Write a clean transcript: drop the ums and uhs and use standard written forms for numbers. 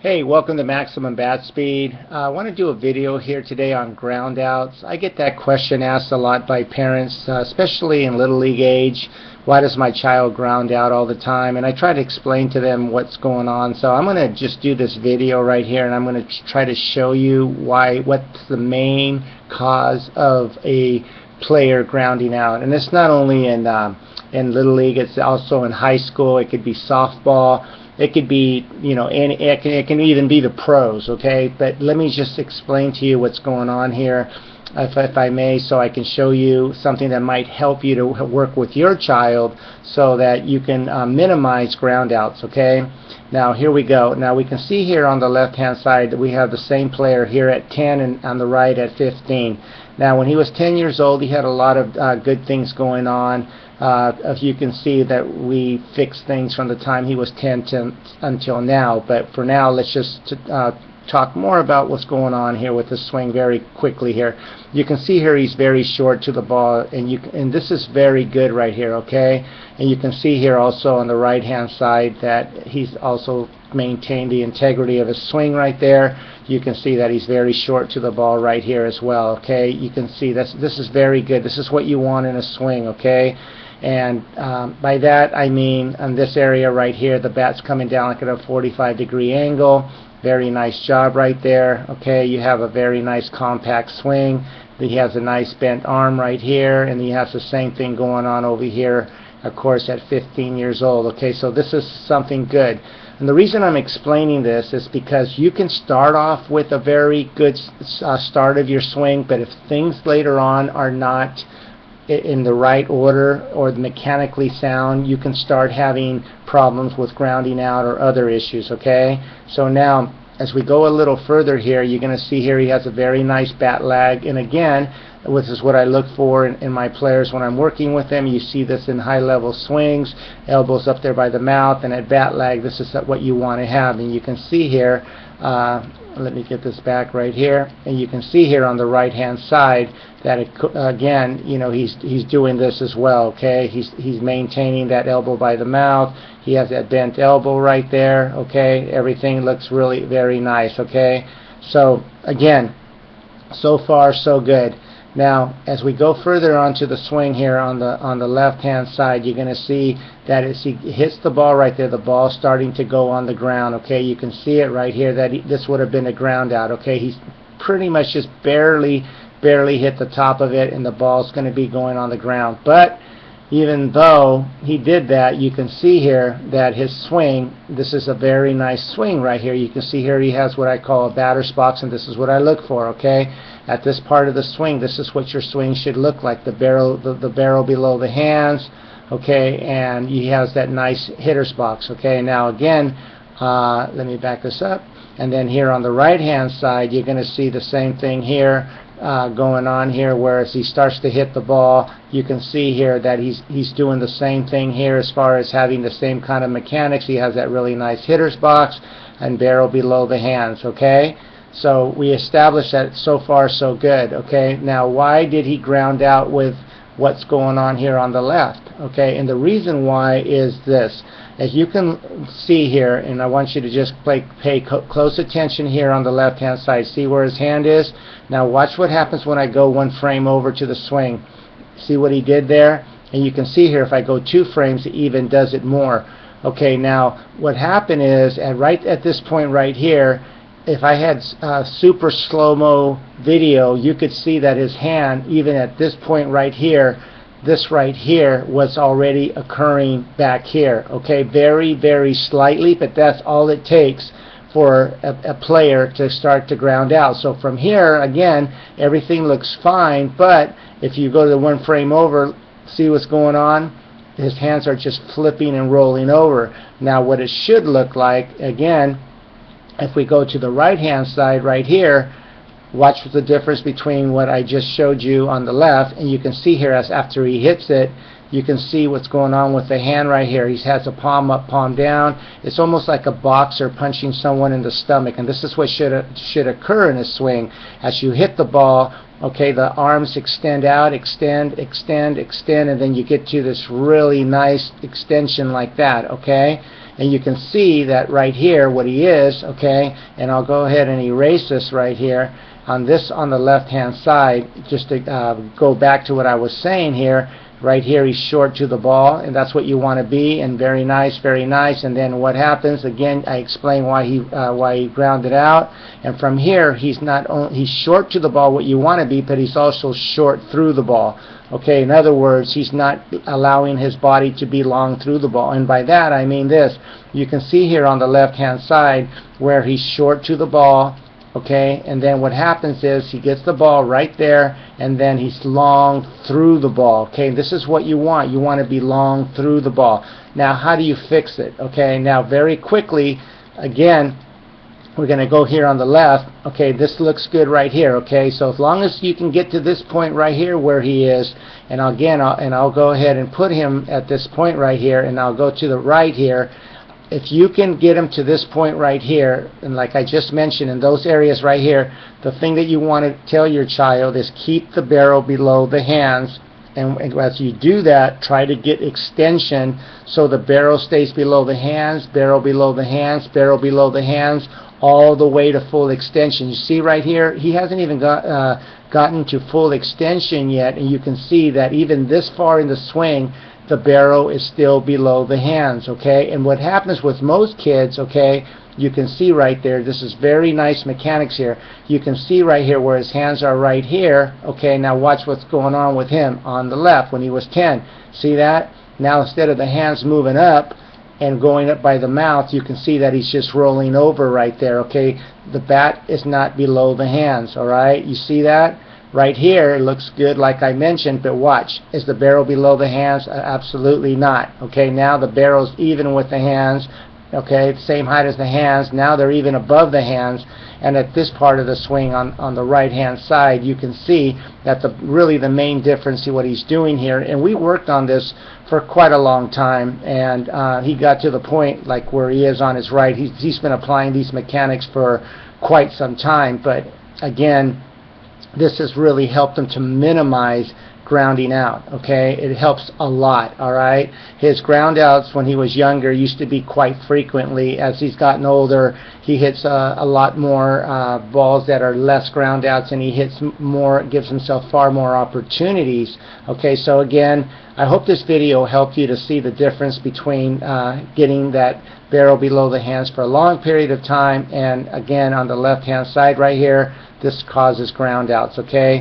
Hey, welcome to Maximum Bat Speed. I want to do a video here today on ground outs. I get that question asked a lot by parents, especially in Little League age. Why does my child ground out all the time? And I try to explain to them what's going on. So I'm going to just do this video right here, and I'm going to try to show you what's the main cause of a player grounding out. And it's not only in Little League, it's also in high school. It could be softball. It could be, it can even be the pros, okay? But let me just explain to you what's going on here, if I may, so I can show you something that might help you to work with your child so that you can minimize ground outs, okay? Now, here we go. Now, we can see here on the left-hand side that we have the same player here at 10 and on the right at 15. Now, when he was 10 years old, he had a lot of good things going on. As you can see that we fixed things from the time he was 10 until now. But for now, let's just talk more about what's going on here with the swing very quickly here. You can see here he's very short to the ball, and this is very good right here, okay? And you can see here also on the right-hand side that he's also maintained the integrity of his swing right there. You can see that he's very short to the ball right here as well, okay? You can see this is very good. This is what you want in a swing, okay? And by that I mean on this area right here, the bat's coming down like at a 45-degree angle. Very nice job right there. Okay, you have a very nice compact swing. He has a nice bent arm right here, and he has the same thing going on over here, of course, at 15 years old. Okay, so this is something good. And the reason I'm explaining this is because you can start off with a very good start of your swing, but if things later on are not in the right order or mechanically sound, you can start having problems with grounding out or other issues, okay? So now, as we go a little further here, you're going to see here he has a very nice bat lag, and again, this is what I look for in my players when I'm working with them. You see this in high-level swings, elbows up there by the mouth, and at bat lag, this is what you want to have. And you can see here, let me get this back right here, and you can see here on the right-hand side that again, he's doing this as well. Okay, he's maintaining that elbow by the mouth. He has that bent elbow right there. Okay, everything looks really very nice. Okay, so again, so far so good. Now, as we go further onto the swing here on the left-hand side, you're going to see that as he hits the ball right there, the ball's starting to go on the ground. Okay, you can see it right here that this would have been a ground out. Okay, he's pretty much just barely hit the top of it, and the ball's going to be going on the ground. But even though he did that, you can see here that his swing, this is a very nice swing right here. You can see here he has what I call a batter's box, and this is what I look for, okay? At this part of the swing, this is what your swing should look like, the barrel below the hands, okay? And he has that nice hitter's box, okay? Now again, let me back this up. And then here on the right-hand side, you're going to see the same thing here going on here, where as he starts to hit the ball, you can see here that he's doing the same thing here as far as having the same kind of mechanics. He has that really nice hitter's box and barrel below the hands, okay? So we established that so far so good, okay? Now, why did he ground out with what's going on here on the left, okay? And the reason why is this. As you can see here, and I want you to just pay close attention here on the left-hand side. See where his hand is? Now watch what happens when I go one frame over to the swing. See what he did there? And you can see here if I go 2 frames, it even does it more. Okay, now what happened is, right at this point right here, if I had super slow-mo video, you could see that his hand, even at this point right here, this right here was already occurring back here, okay? Very, very slightly, but that's all it takes for a player to start to ground out. So from here, again, everything looks fine, but if you go to 1 frame over, see what's going on? His hands are just flipping and rolling over. Now what it should look like, again, if we go to the right-hand side right here, watch the difference between what I just showed you on the left, and you can see here as after he hits it, you can see what's going on with the hand right here. He has a palm up, palm down. It's almost like a boxer punching someone in the stomach, and this is what should occur in a swing. As you hit the ball, okay, the arms extend out, extend, extend, extend, and then you get to this really nice extension like that, okay? and you can see that right here what he is, okay, and I'll go ahead and erase this right here on the left hand side, just to go back to what I was saying here. Right here he's short to the ball, and that's what you want to be, and very nice, very nice. And then what happens, again, I explain why he grounded out. And from here he's short to the ball, what you want to be, but he's also short through the ball. Okay, in other words, he's not allowing his body to be long through the ball. And by that I mean this. You can see here on the left hand side where he's short to the ball. Okay, and then what happens is he gets the ball right there, and then he's long through the ball. Okay, this is what you want. You want to be long through the ball. Now, how do you fix it? Okay, now very quickly, again, we're going to go here on the left. Okay, this looks good right here. Okay, so as long as you can get to this point right here where he is, and again, I'll go ahead and put him at this point right here, and I'll go to the right here. If you can get him to this point right here, and like I just mentioned, in those areas right here, the thing that you want to tell your child is keep the barrel below the hands. And as you do that, try to get extension so the barrel stays below the hands, barrel below the hands, barrel below the hands, all the way to full extension. You see right here, he hasn't even gotten to full extension yet, and you can see that even this far in the swing, the barrel is still below the hands. Okay, and what happens with most kids, okay, you can see right there, this is very nice mechanics here. You can see right here where his hands are right here. Okay, now watch what's going on with him on the left when he was 10. See that? Now instead of the hands moving up and going up by the mouth, you can see that he's just rolling over right there. Okay, the bat is not below the hands. All right, you see that? Right here, it looks good like I mentioned, but watch. Is the barrel below the hands? Absolutely not. Okay, now the barrel's even with the hands. Okay, same height as the hands. Now they're even above the hands. And at this part of the swing on the right-hand side, you can see that really the main difference in what he's doing here. And we worked on this for quite a long time, and he got to the point like where he is on his right. He's been applying these mechanics for quite some time, but again, this has really helped him to minimize grounding out. Okay, it helps a lot. All right, his ground outs when he was younger used to be quite frequently. As he's gotten older, he hits a lot more balls that are less ground outs, and he hits more, gives himself far more opportunities. Okay, so again, I hope this video helped you to see the difference between getting that barrel below the hands for a long period of time, and again on the left hand side right here, this causes ground outs. Okay.